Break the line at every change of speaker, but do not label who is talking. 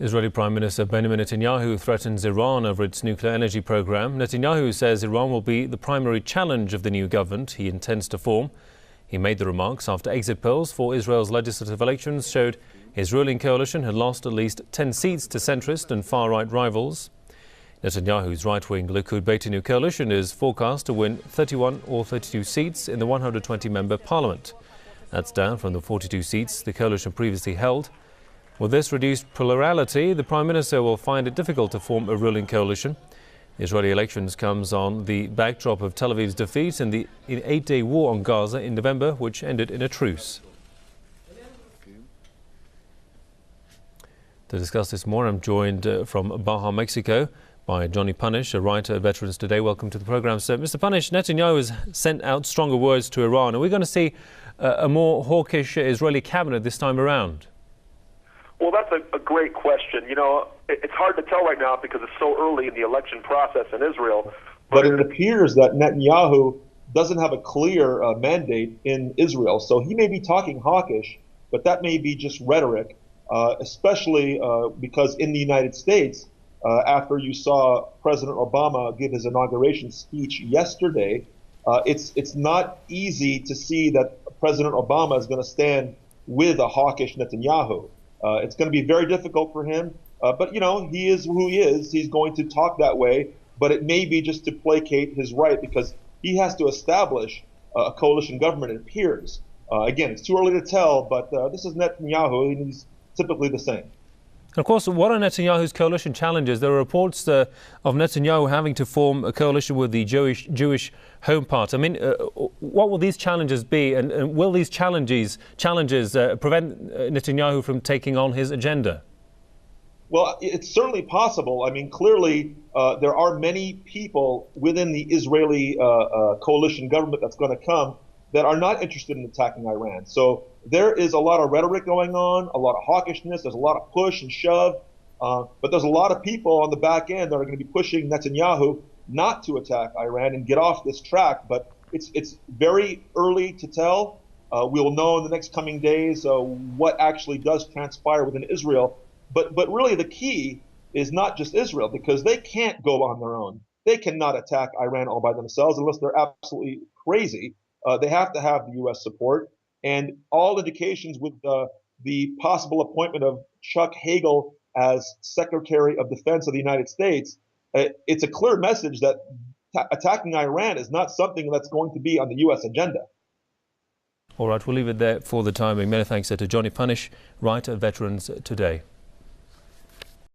Israeli Prime Minister Benjamin Netanyahu threatens Iran over its nuclear energy program. Netanyahu says Iran will be the primary challenge of the new government he intends to form. He made the remarks after exit polls for Israel's legislative elections showed his ruling coalition had lost at least 10 seats to centrist and far-right rivals. Netanyahu's right-wing Likud Beitenu coalition is forecast to win 31 or 32 seats in the 120-member parliament. That's down from the 42 seats the coalition previously held. With this reduced plurality, the Prime Minister will find it difficult to form a ruling coalition. The Israeli elections comes on the backdrop of Tel Aviv's defeat in the 8-day war on Gaza in November, which ended in a truce. To discuss this more, I'm joined from Baja, Mexico, by Johnny Punish, a writer at Veterans Today. Welcome to the programme, sir. Mr. Punish, Netanyahu has sent out stronger words to Iran. Are we going to see a more hawkish Israeli cabinet this time around?
Well, that's a great question. You know, it's hard to tell right now because it's so early in the election process in Israel.
But it appears that Netanyahu doesn't have a clear mandate in Israel. So he may be talking hawkish, but that may be just rhetoric, especially because in the United States, after you saw President Obama give his inauguration speech yesterday, it's not easy to see that President Obama is going to stand with a hawkish Netanyahu. It's going to be very difficult for him, but you know, he is who he is. He's going to talk that way, but it may be just to placate his right because he has to establish a coalition government, it appears. Again, it's too early to tell, but this is Netanyahu, and he's typically the same.
Of course, what are Netanyahu's coalition challenges? There are reports of Netanyahu having to form a coalition with the Jewish Home Party. I mean, what will these challenges be, and will these challenges prevent Netanyahu from taking on his agenda?
Well, it's certainly possible. I mean, clearly, there are many people within the Israeli coalition government that's going to come that are not interested in attacking Iran. So there is a lot of rhetoric going on, a lot of hawkishness, there's a lot of push and shove, but there's a lot of people on the back end that are going to be pushing Netanyahu not to attack Iran and get off this track. But it's very early to tell. We'll know in the next coming days what actually does transpire within Israel. But really the key is not just Israel, because they can't go on their own. They cannot attack Iran all by themselves unless they're absolutely crazy. They have to have the U.S. support. And all indications with the possible appointment of Chuck Hagel as Secretary of Defense of the United States, it's a clear message that attacking Iran is not something that's going to be on the U.S. agenda.
All right, we'll leave it there for the time being. Many thanks to Johnny Punish, writer at Veterans Today.